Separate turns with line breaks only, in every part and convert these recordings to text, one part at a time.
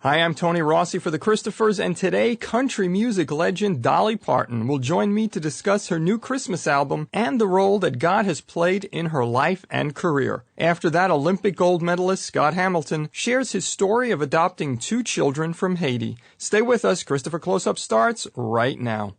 Hi, I'm Tony Rossi for the Christophers, and today country music legend Dolly Parton will join me to discuss her new Christmas album and the role that God has played in her life and career. After that, Olympic gold medalist Scott Hamilton shares his story of adopting 2 children from Haiti. Stay with us. Christopher Closeup starts right now.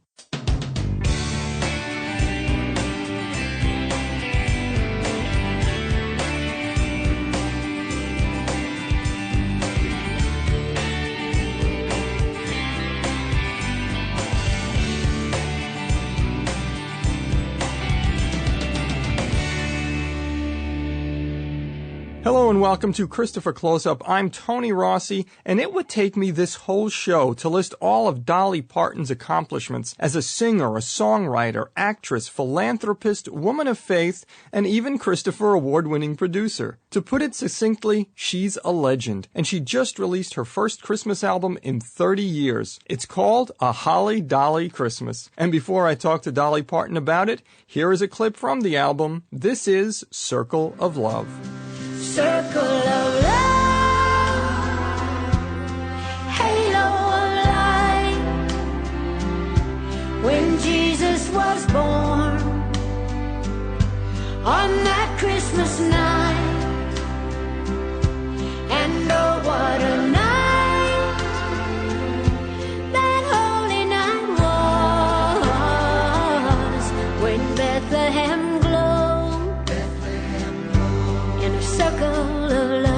Hello and welcome to Christopher Closeup. I'm Tony Rossi, and it would take me this whole show to list all of Dolly Parton's accomplishments as a singer, a songwriter, actress, philanthropist, woman of faith, and even Christopher Award-winning producer. To put it succinctly, she's a legend, and she just released her first Christmas album in 30 years. It's called A Holly Dolly Christmas. And before I talk to Dolly Parton about it, here is a clip from the album. This is Circle of Love.
Circle of love, halo of light. When Jesus was born on that Christmas night, and oh, what a night that holy night was, when Bethlehem glowed in a circle of love.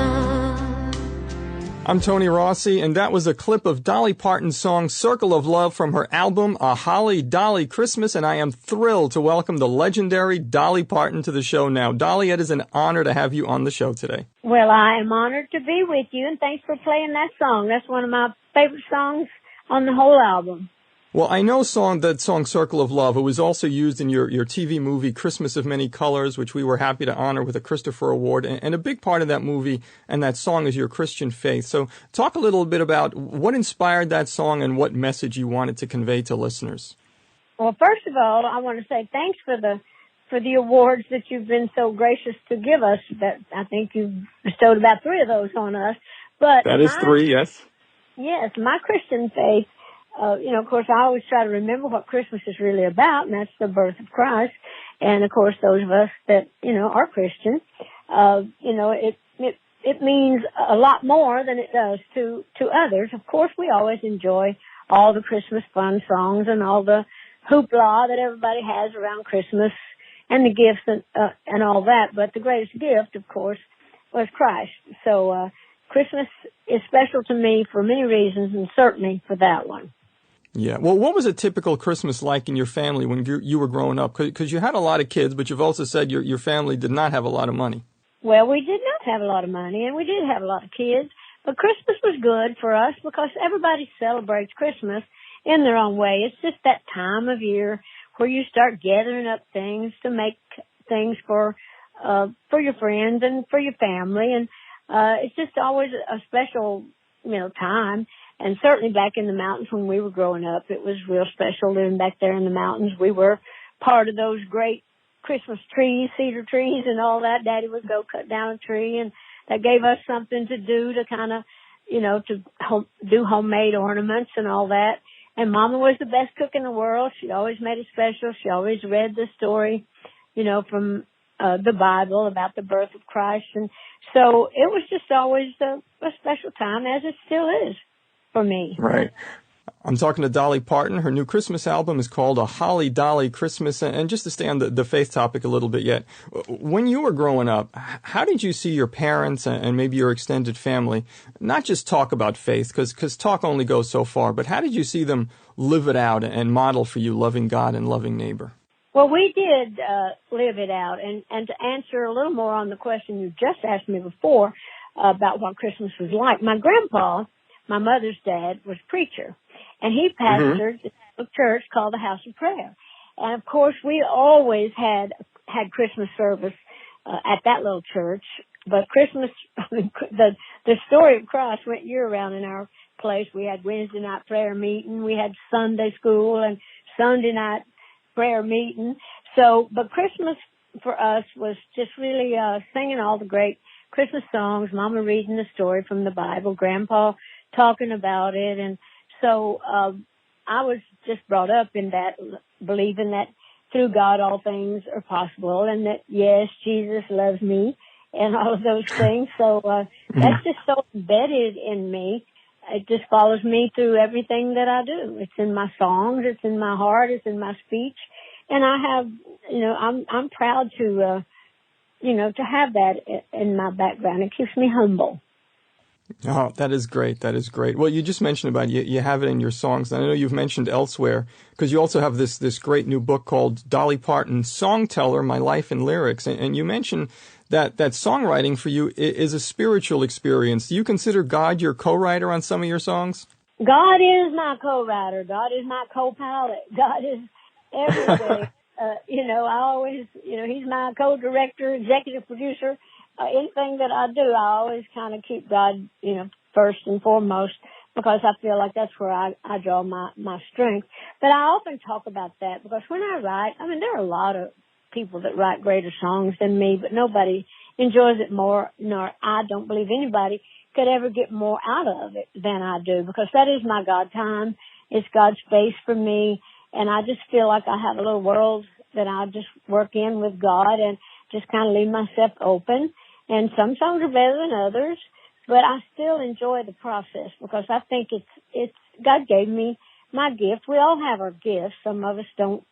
I'm Tony Rossi, and that was a clip of Dolly Parton's song Circle of Love from her album A Holly Dolly Christmas, and I am thrilled to welcome the legendary Dolly Parton to the show now. Dolly, it is an honor to have you on the show today.
Well, I am honored to be with you, and thanks for playing that song. That's one of my favorite songs on the whole album.
Well, I know that song Circle of Love. It was also used in your TV movie Christmas of Many Colors, which we were happy to honor with a Christopher Award. And a big part of that movie and that song is your Christian faith. So talk a little bit about what inspired that song and what message you wanted to convey to listeners.
Well, first of all, I want to say thanks for the awards that you've been so gracious to give us. That I think you've bestowed about 3 of those on us. But
that is 3, yes.
Yes, my Christian faith. Of course, I always try to remember what Christmas is really about, and that's the birth of Christ. And of course, those of us that, are Christian, it means a lot more than it does to others. Of course, we always enjoy all the Christmas fun songs and all the hoopla that everybody has around Christmas and the gifts and all that. But the greatest gift, of course, was Christ. So, Christmas is special to me for many reasons, and certainly for that one.
Yeah. Well, what was a typical Christmas like in your family when you were growing up? Because you had a lot of kids, but you've also said your family did not have a lot of money.
Well, we did not have a lot of money, and we did have a lot of kids. But Christmas was good for us because everybody celebrates Christmas in their own way. It's just that time of year where you start gathering up things to make things for your friends and for your family. And it's just always a special, time. And certainly back in the mountains when we were growing up, it was real special living back there in the mountains. We were part of those great Christmas trees, cedar trees and all that. Daddy would go cut down a tree, and that gave us something to do to kind of, do homemade ornaments and all that. And Mama was the best cook in the world. She always made it special. She always read the story, from the Bible about the birth of Christ. And so it was just always a special time, as it still is. For me.
Right. I'm talking to Dolly Parton. Her new Christmas album is called A Holly Dolly Christmas. And just to stay on the faith topic a little bit yet, when you were growing up, how did you see your parents and maybe your extended family not just talk about faith, because talk only goes so far, but how did you see them live it out and model for you loving God and loving neighbor?
Well, we did live it out. And to answer a little more on the question you just asked me before about what Christmas was like, my grandpa, my mother's dad, was a preacher, and he pastored a church called the House of Prayer. And of course, we always had Christmas service at that little church. But Christmas, the story of Christ went year round in our place. We had Wednesday night prayer meeting, we had Sunday school, and Sunday night prayer meeting. So, but Christmas for us was just really singing all the great Christmas songs, Mama reading the story from the Bible, Grandpa talking about it. And so, I was just brought up in that, believing that through God all things are possible, and that, yes, Jesus loves me and all of those things. So, that's just so embedded in me. It just follows me through everything that I do. It's in my songs, it's in my heart, it's in my speech. And I have, I'm proud to, to have that in my background. It keeps me humble.
Oh, that is great. That is great. Well, you just mentioned about you have it in your songs. And I know you've mentioned elsewhere, because you also have this great new book called Dolly Parton, Songteller, My Life in Lyrics. And you mentioned that songwriting for you is a spiritual experience. Do you consider God your co-writer on some of your songs?
God is my co-writer. God is my co-pilot. God is everywhere. I always, he's my co-director, executive producer. Anything that I do, I always kind of keep God, first and foremost, because I feel like that's where I draw my strength. But I often talk about that because when I write, there are a lot of people that write greater songs than me, but nobody enjoys it more, nor I don't believe anybody could ever get more out of it than I do, because that is my God time. It's God's space for me, and I just feel like I have a little world that I just work in with God and just kind of leave myself open. And some songs are better than others, but I still enjoy the process because I think it's God gave me my gift. We all have our gifts. Some of us don't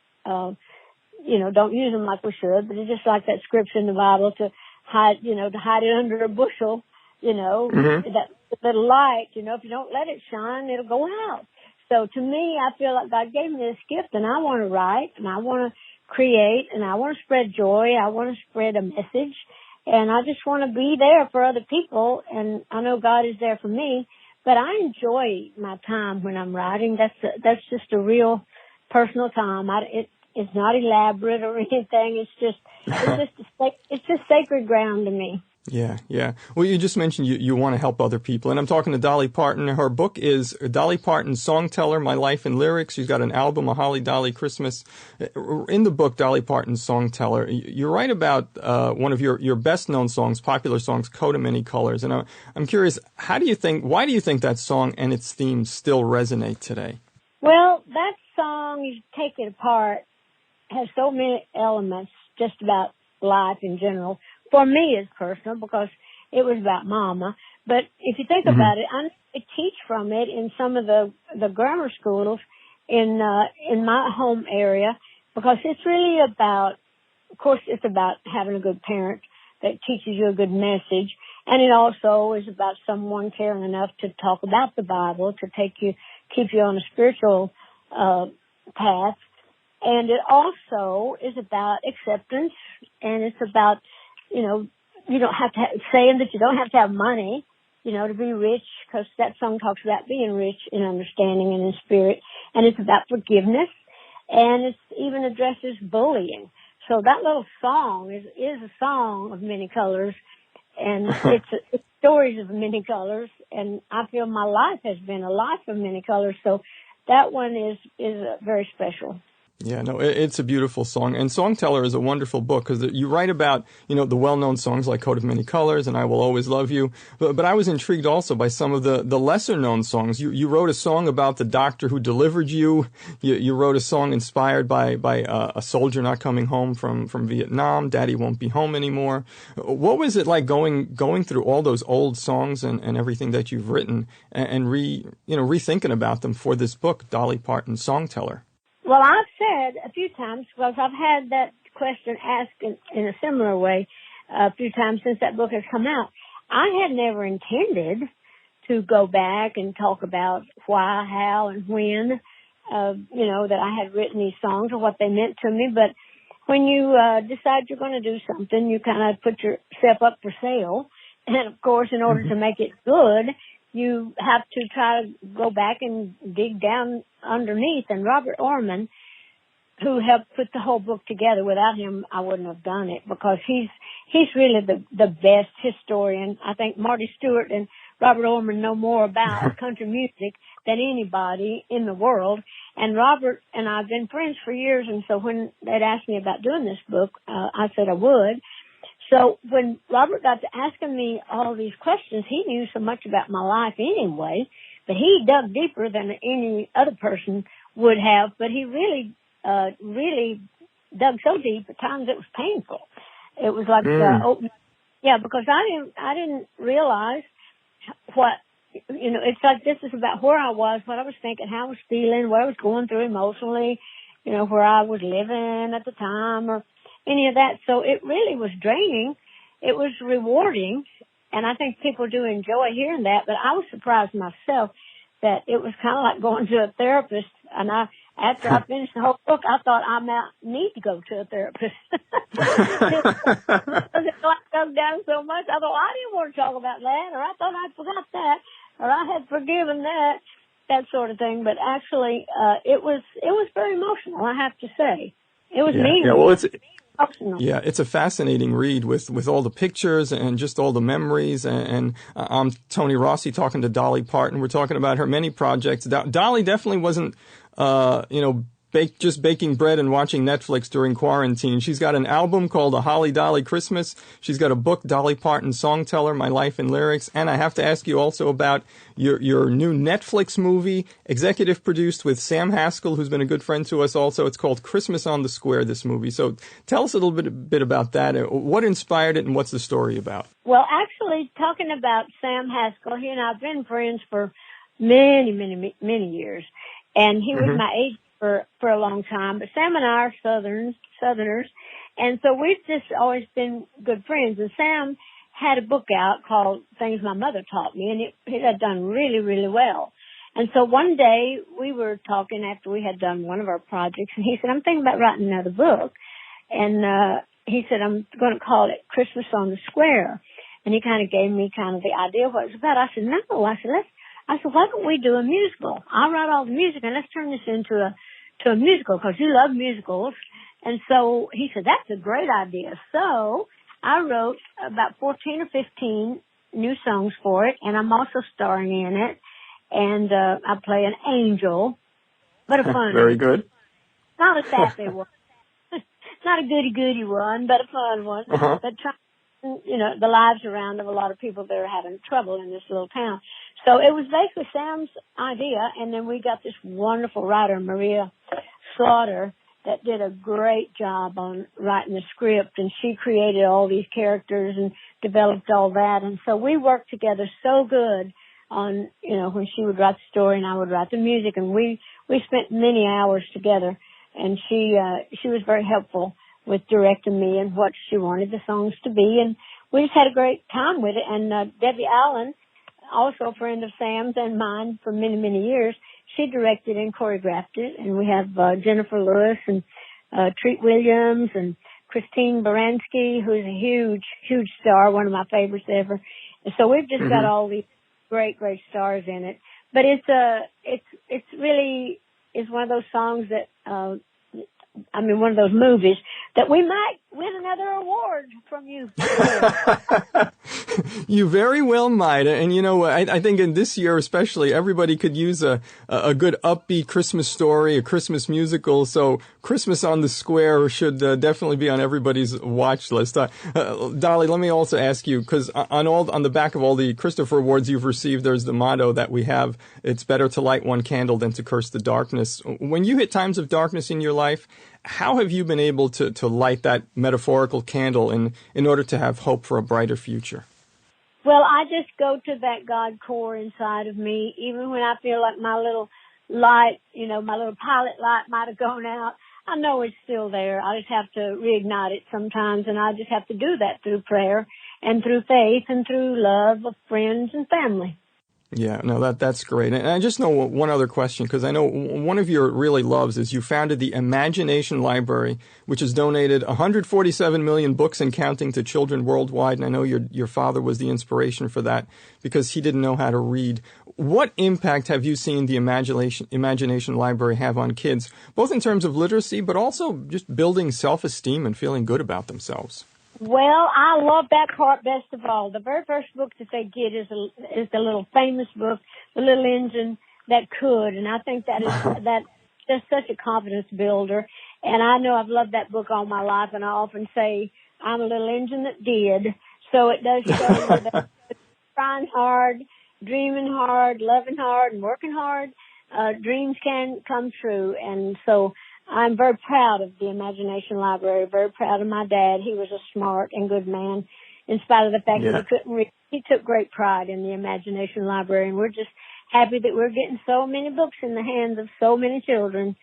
use them like we should, but it's just like that scripture in the Bible to hide it under a bushel, that little light, if you don't let it shine, it'll go out. So to me, I feel like God gave me this gift, and I want to write, and I want to create, and I want to spread joy. I want to spread a message, and I just want to be there for other people, and I know God is there for me, but I enjoy my time when I'm writing. That's just a real personal time. It's not elaborate or anything. It's just sacred ground to me.
Yeah, yeah. Well, you just mentioned you want to help other people, and I'm talking to Dolly Parton. Her book is Dolly Parton, Songteller, My Life in Lyrics. She's got an album, A Holly Dolly Christmas. In the book, Dolly Parton, Songteller, you write about one of your best-known songs, popular songs, Coat of Many Colors. And I'm curious, why do you think that song and its themes still resonate today?
Well, that song, you take it apart, has so many elements just about life in general. For me, it's personal because it was about Mama. But if you think about it, I teach from it in some of the grammar schools in my home area, because it's really about, of course, it's about having a good parent that teaches you a good message. And it also is about someone caring enough to talk about the Bible, to keep you on a spiritual path. And it also is about acceptance, and it's about, you don't have to saying that you don't have to have money, to be rich, because that song talks about being rich in understanding and in spirit. And it's about forgiveness, and it even addresses bullying. So that little song is a song of many colors, and it's stories of many colors. And I feel my life has been a life of many colors. So that one is very special.
Yeah, no, it's a beautiful song. And Songteller is a wonderful book because you write about, the well-known songs like Coat of Many Colors and I Will Always Love You. But I was intrigued also by some of the lesser-known songs. You wrote a song about the doctor who delivered you. You wrote a song inspired by a soldier not coming home from Vietnam. Daddy Won't Be Home Anymore. What was it like going through all those old songs and everything that you've written and rethinking about them for this book, Dolly Parton, Songteller?
Well, I've said a few times, because I've had that question asked in a similar way a few times since that book has come out. I had never intended to go back and talk about why, how, and when, that I had written these songs or what they meant to me. But when you decide you're going to do something, you kind of put yourself up for sale. And, of course, in order to make it good, you have to try to go back and dig down underneath. And Robert Orman, who helped put the whole book together, without him, I wouldn't have done it, because he's really the best historian. I think Marty Stewart and Robert Orman know more about country music than anybody in the world. And Robert and I have been friends for years, and so when they'd asked me about doing this book, I said I would. So when Robert got to asking me all these questions, he knew so much about my life anyway But he dug deeper than any other person would have, but he really dug so deep at times it was painful. It was like open. Yeah, because I didn't realize what, it's like this is about where I was, what I was thinking, how I was feeling, what I was going through emotionally, where I was living at the time or any of that. So it really was draining. It was rewarding, and I think people do enjoy hearing that, but I was surprised myself that it was kind of like going to a therapist, and after I finished the whole book, I thought I might need to go to a therapist. Because I dug down so much, I thought I didn't want to talk about that, or I thought I'd forgot that, or I had forgiven that sort of thing. But actually, it was very emotional, I have to say. It was meaningful.
Yeah, well, it's a fascinating read with all the pictures and just all the memories. And I'm Tony Rossi talking to Dolly Parton. We're talking about her many projects. Dolly definitely wasn't, just baking bread and watching Netflix during quarantine. She's got an album called A Holly Dolly Christmas. She's got a book, Dolly Parton Songteller, My Life in Lyrics. And I have to ask you also about your new Netflix movie, executive produced with Sam Haskell, who's been a good friend to us also. It's called Christmas on the Square, this movie. So tell us a little bit about that. What inspired it and what's the story about?
Well, actually, talking about Sam Haskell, he and I have been friends for many, many, many years. And he was my age for a long time, but Sam and I are Southerners, and so we've just always been good friends. And Sam had a book out called Things My Mother Taught Me, and it had done really, really well. And so one day we were talking after we had done one of our projects, and he said, I'm thinking about writing another book. And he said, I'm going to call it Christmas on the Square. And he kind of gave me kind of the idea of what it was about. I said, no. I said, why don't we do a musical? I'll write all the music and let's turn this into a musical, because you love musicals. And so he said, that's a great idea. So I wrote about 14 or 15 new songs for it, and I'm also starring in it. And I play an angel, but a fun
Very
angel.
good.
Not a sassy one. Not a goody-goody one, but a fun one. But trying, the lives around of a lot of people that are having trouble in this little town. So it was basically Sam's idea, and then we got this wonderful writer, Maria Slaughter, that did a great job on writing the script, and she created all these characters and developed all that. And so we worked together so good on, when she would write the story and I would write the music, and we spent many hours together. And she was very helpful with directing me and what she wanted the songs to be, and we just had a great time with it. And Debbie Allen, also a friend of Sam's and mine for many, many years, she directed and choreographed it. And we have Jennifer Lewis and Treat Williams and Christine Baranski, who's a huge, huge star, one of my favorites ever. And so we've just got all these great, great stars in it. But it's really is one of those songs that one of those movies that we might win another award from you.
You very well might. And, I think in this year especially, everybody could use a good upbeat Christmas story, a Christmas musical. So Christmas on the Square should definitely be on everybody's watch list. Dolly, let me also ask you, because on the back of all the Christopher Awards you've received, there's the motto that we have, it's better to light one candle than to curse the darkness. When you hit times of darkness in your life, how have you been able to light that metaphorical candle in order to have hope for a brighter future?
Well, I just go to that God core inside of me, even when I feel like my little light, my little pilot light might have gone out. I know it's still there. I just have to reignite it sometimes, and I just have to do that through prayer and through faith and through love of friends and family.
Yeah, no, that's great. And I just know one other question, because I know one of your really loves is you founded the Imagination Library, which has donated 147 million books and counting to children worldwide. And I know your father was the inspiration for that because he didn't know how to read. What impact have you seen the Imagination Library have on kids, both in terms of literacy, but also just building self-esteem and feeling good about themselves?
Well, I love that part best of all. The very first book that they get is the little famous book, The Little Engine That Could, and I think that's just such a confidence builder. And I know I've loved that book all my life, and I often say I'm a little engine that did. So it does show you that trying hard, dreaming hard, loving hard, and working hard, dreams can come true. And so I'm very proud of the Imagination Library, very proud of my dad. He was a smart and good man. In spite of the fact that he couldn't read, he took great pride in the Imagination Library, and we're just happy that we're getting so many books in the hands of so many children.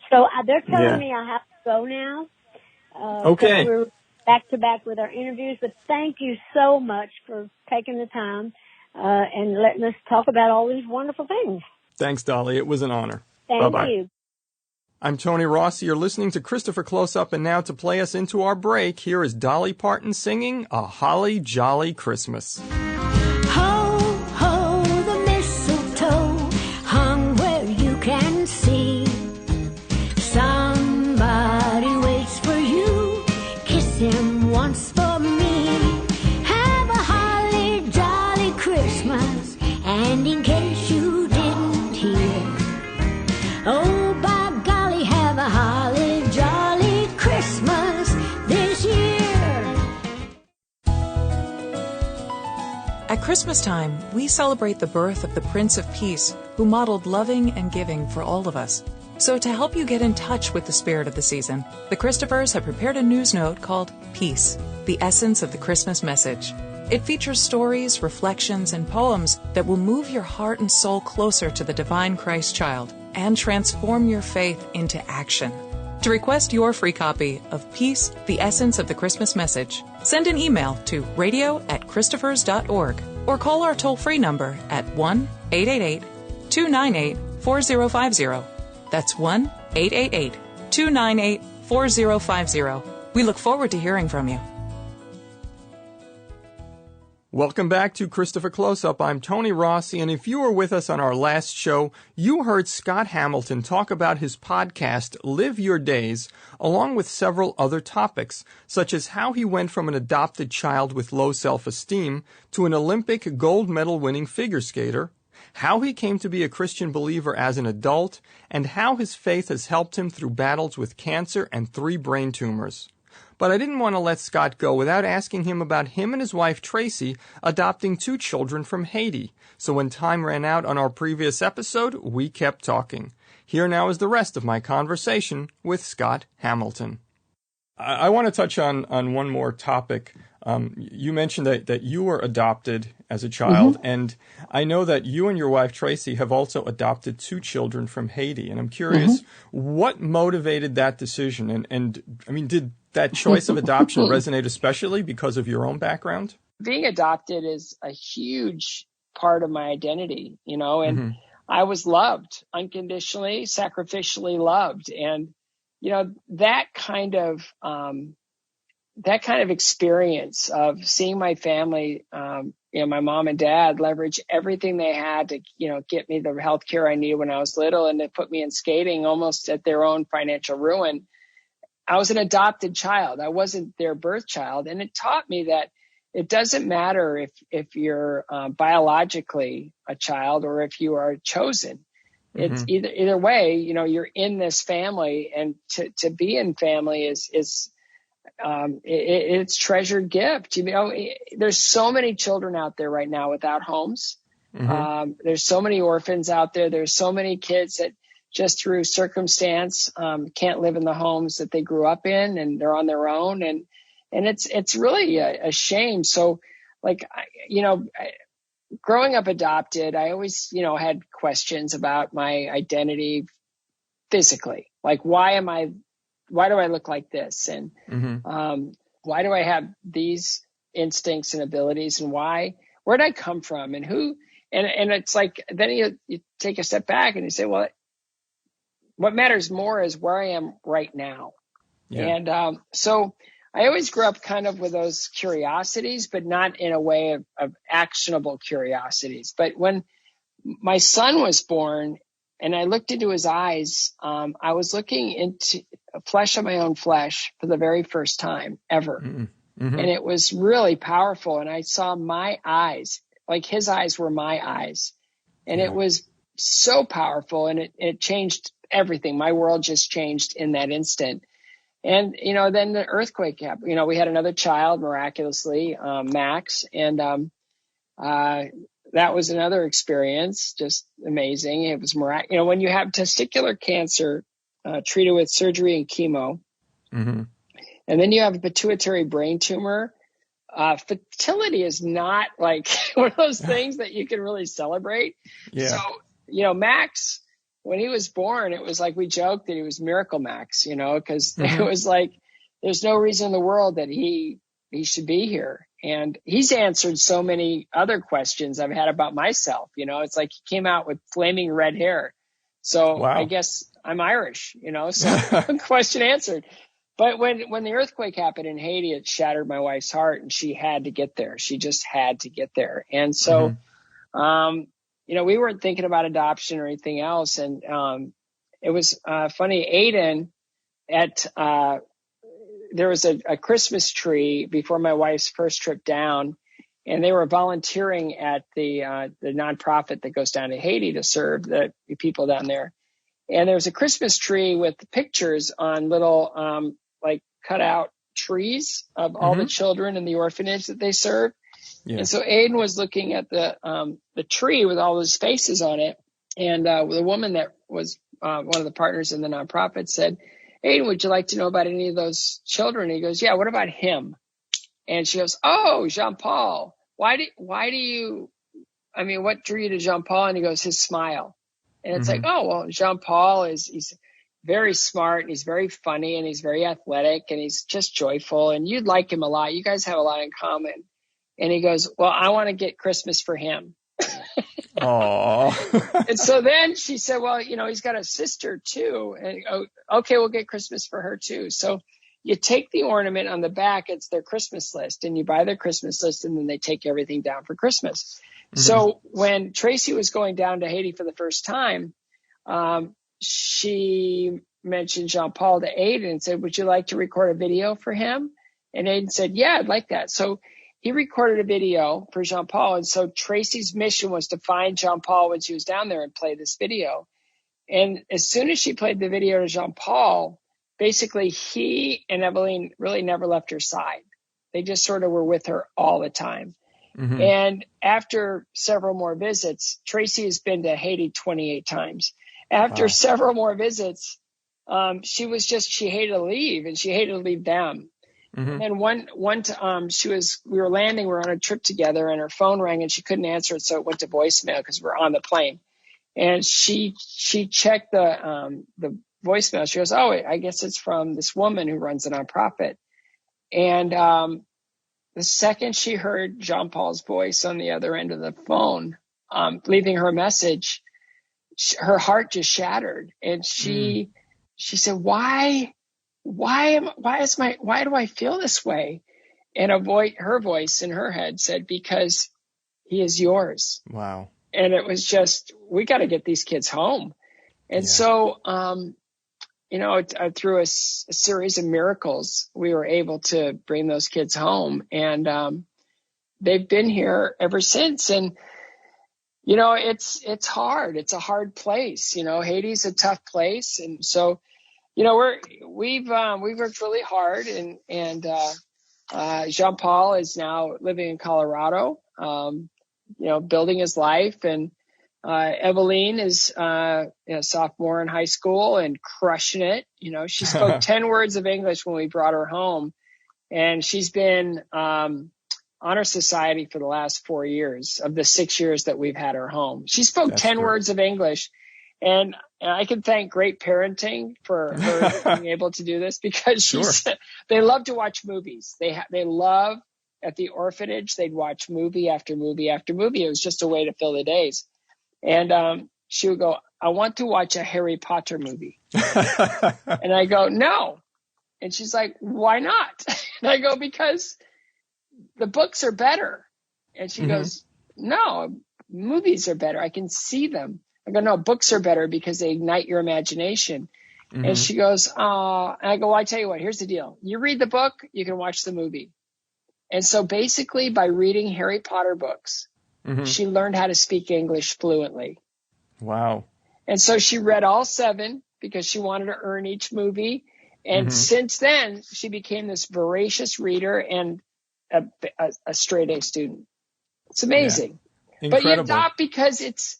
So they're telling me I have to go now.
Okay.
We're back to back with our interviews, but thank you so much for taking the time and letting us talk about all these wonderful things.
Thanks, Dolly. It was an honor.
Thank
Bye-bye.
you.
I'm Tony Rossi. You're listening to Christopher Closeup, and now to play us into our break, here is Dolly Parton singing A Holly Jolly Christmas.
Ho, ho, the mistletoe hung where you can see. Somebody waits for you. Kiss him once for me. Have a holly jolly Christmas. And in case you didn't hear, oh, by golly, have a holly jolly Christmas this year.
At Christmas time, we celebrate the birth of the Prince of Peace, who modeled loving and giving for all of us. So to help you get in touch with the spirit of the season, the Christophers have prepared a news note called Peace, the essence of the Christmas message. It features stories, reflections, and poems that will move your heart and soul closer to the divine Christ child and transform your faith into action. To request your free copy of Peace, the Essence of the Christmas Message, send an email to radio@christophers.org or call our toll-free number at 1-888-298-4050. That's 1-888-298-4050. We look forward to hearing from you.
Welcome back to Christopher Closeup. I'm Tony Rossi, and if you were with us on our last show, you heard Scott Hamilton talk about his podcast, Live Your Days, along with several other topics, such as how he went from an adopted child with low self-esteem to an Olympic gold medal winning figure skater, how he came to be a Christian believer as an adult, and how his faith has helped him through battles with cancer and 3 brain tumors. But I didn't want to let Scott go without asking him about him and his wife Tracy adopting 2 children from Haiti. So when time ran out on our previous episode, we kept talking. Here now is the rest of my conversation with Scott Hamilton. I want to touch on one more topic. You mentioned that you were adopted as a child, and I know that you and your wife Tracy have also adopted 2 children from Haiti. And I'm curious, what motivated that decision? And I mean, did that choice of adoption resonate especially because of your own background?
Being adopted is a huge part of my identity, and I was loved unconditionally, sacrificially loved. And, that kind of experience of seeing my family, my mom and dad leverage everything they had to, get me the health care I needed when I was little, and they put me in skating almost at their own financial ruin. I was an adopted child. I wasn't their birth child. And it taught me that it doesn't matter if you're biologically a child or if you are chosen. It's either way, you're in this family, and to be in family it's treasured gift. There's so many children out there right now without homes. There's so many orphans out there. There's so many kids that just through circumstance can't live in the homes that they grew up in, and they're on their own. And it's really a shame. So growing up adopted, I always, had questions about my identity physically. Like, why do I look like this? And why do I have these instincts and abilities? And where'd I come from? And who? And it's like, then you take a step back and you say, well, what matters more is where I am right now. Yeah. And so I always grew up kind of with those curiosities, but not in a way of actionable curiosities. But when my son was born and I looked into his eyes, I was looking into flesh of my own flesh for the very first time ever. And it was really powerful. And I saw my eyes, like his eyes were my eyes. And it was so powerful, and it changed everything. My world just changed in that instant. And, then the earthquake happened. We had another child miraculously, Max. And that was another experience, just amazing. It was miraculous. When you have testicular cancer treated with surgery and chemo,
mm-hmm. and
then you have a pituitary brain tumor, fertility is not like one of those things that you can really celebrate.
Yeah.
So, Max, when he was born, it was like we joked that he was Miracle Max, because mm-hmm. it was like there's no reason in the world that he should be here. And he's answered so many other questions I've had about myself. It's like he came out with flaming red hair. So wow. I guess I'm Irish, so question answered. But when the earthquake happened in Haiti, it shattered my wife's heart, and she had to get there. She just had to get there. And so, mm-hmm. We weren't thinking about adoption or anything else. And it was funny. Aiden there was a Christmas tree before my wife's first trip down, and they were volunteering at the nonprofit that goes down to Haiti to serve the people down there. And there was a Christmas tree with pictures on little like cutout trees of all mm-hmm. the children in the orphanage that they serve. Yeah. And so Aiden was looking at the tree with all those faces on it, and the woman that was one of the partners in the nonprofit said, Aiden, would you like to know about any of those children? And he goes, yeah, what about him? And she goes, oh, Jean-Paul. What drew you to Jean-Paul? And he goes, his smile. And it's mm-hmm. like, oh, well, Jean-Paul he's very smart, and he's very funny, and he's very athletic, and he's just joyful, and you'd like him a lot. You guys have a lot in common. And he goes, well, I want to get Christmas for him.
Aww.
And so then she said, well, he's got a sister too. And okay, we'll get Christmas for her too. So you take the ornament on the back, it's their Christmas list, and you buy their Christmas list, and then they take everything down for Christmas. Mm-hmm. So when Tracy was going down to Haiti for the first time, she mentioned Jean-Paul to Aiden and said, would you like to record a video for him? And Aiden said, yeah, I'd like that. So he recorded a video for Jean-Paul. And so Tracy's mission was to find Jean-Paul when she was down there and play this video. And as soon as she played the video to Jean-Paul, basically he and Eveline really never left her side. They just sort of were with her all the time. Mm-hmm. And after several more visits, Tracy has been to Haiti 28 times. After several more visits, she hated to leave, and she hated to leave them. Mm-hmm. And one time we were landing, we were on a trip together, and her phone rang and she couldn't answer it. So it went to voicemail because we're on the plane, and she checked the voicemail. She goes, oh, I guess it's from this woman who runs a nonprofit. And, the second she heard Jean-Paul's voice on the other end of the phone, leaving her message, her heart just shattered. And she said, why do I feel this way? And her voice in her head said, because he is yours.
Wow.
And it was just, we got to get these kids home. And so, through a series of miracles, we were able to bring those kids home, and they've been here ever since. And, it's hard. It's a hard place. Haiti's a tough place. And so, we've worked really hard, and Jean-Paul is now living in Colorado, building his life, and Eveline is a sophomore in high school and crushing it. She spoke 10 words of English when we brought her home, and she's been Honor Society for the last 4 years of the 6 years that we've had her home. She spoke That's 10 great. Words of English, and I can thank Great Parenting for her being able to do this, because they love to watch movies. They love, at the orphanage, they'd watch movie after movie after movie. It was just a way to fill the days. And she would go, I want to watch a Harry Potter movie. And I go, no. And she's like, why not? And I go, because the books are better. And she goes, no, movies are better. I can see them. I go, no, books are better because they ignite your imagination. Mm-hmm. And she goes, and I go, well, I tell you what, here's the deal. You read the book, you can watch the movie. And so basically by reading Harry Potter books, she learned how to speak English fluently.
Wow. And
so she read all 7 because she wanted to earn each movie. And since then, she became this voracious reader and a straight A student. It's amazing. But you adopt because it's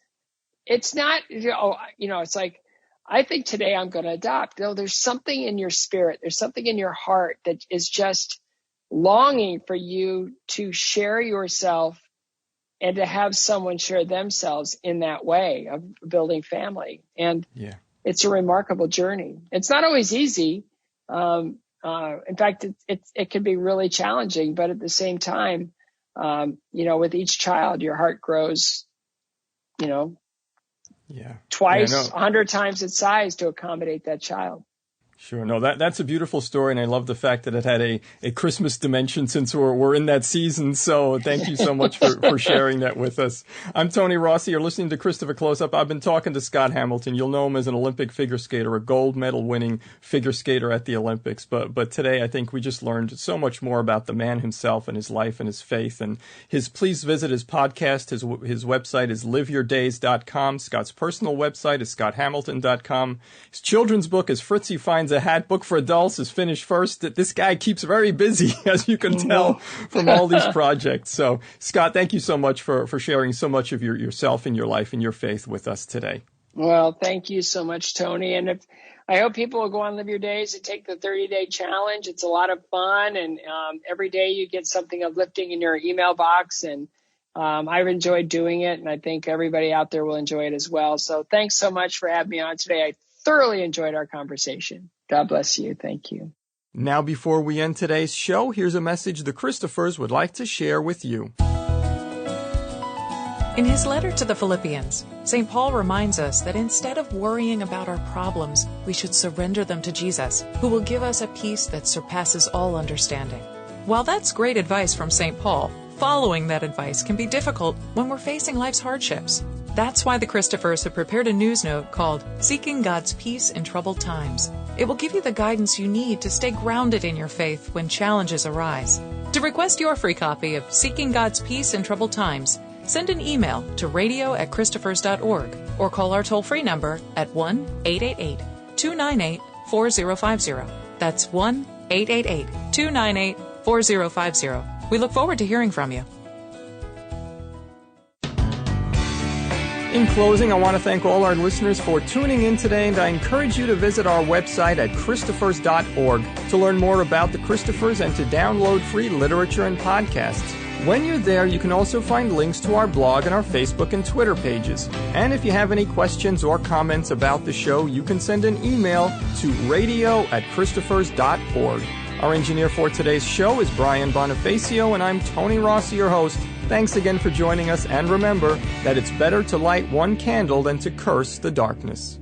not, it's like, I think today I'm going to adopt. No, there's something in your spirit. There's something in your heart that is just longing for you to share yourself and to have someone share themselves in that way of building family. And it's a remarkable journey. It's not always easy. In fact, it can be really challenging, but at the same time, with each child, your heart grows, twice, 100 times its size to accommodate that child.
Sure. No, that's a beautiful story, and I love the fact that it had a Christmas dimension since we're in that season. So thank you so much for sharing that with us. I'm Tony Rossi. You're listening to Christopher Closeup. I've been talking to Scott Hamilton. You'll know him as an Olympic figure skater, a gold medal winning figure skater at the Olympics. But today I think we just learned so much more about the man himself and his life and his faith. And please visit his podcast. His website is liveyourdays.com. Scott's personal website is scotthamilton.com. His children's book is Fritzy Finds a Hat, book for adults, is finished first. This guy keeps very busy, as you can tell from all these projects. So, Scott, thank you so much for sharing so much of yourself and your life and your faith with us today.
Well, thank you so much, Tony. And I hope people will go on Live Your Days and take the 30-day challenge. It's a lot of fun, and every day you get something uplifting in your email box. And I've enjoyed doing it, and I think everybody out there will enjoy it as well. So thanks so much for having me on today. I thoroughly enjoyed our conversation. God bless you. Thank you.
Now, before we end today's show, here's a message the Christophers would like to share with you.
In his letter to the Philippians, St. Paul reminds us that instead of worrying about our problems, we should surrender them to Jesus, who will give us a peace that surpasses all understanding. While that's great advice from St. Paul, following that advice can be difficult when we're facing life's hardships. That's why the Christophers have prepared a news note called Seeking God's Peace in Troubled Times. It will give you the guidance you need to stay grounded in your faith when challenges arise. To request your free copy of Seeking God's Peace in Troubled Times, send an email to radio@christophers.org or call our toll-free number at 1-888-298-4050. That's 1-888-298-4050. We look forward to hearing from you.
In closing, I want to thank all our listeners for tuning in today, and I encourage you to visit our website at christophers.org to learn more about the Christophers and to download free literature and podcasts. When you're there, you can also find links to our blog and our Facebook and Twitter pages. And if you have any questions or comments about the show, you can send an email to radio@christophers.org. Our engineer for today's show is Brian Bonifacio, and I'm Tony Rossi, your host. Thanks again for joining us, and remember that it's better to light one candle than to curse the darkness.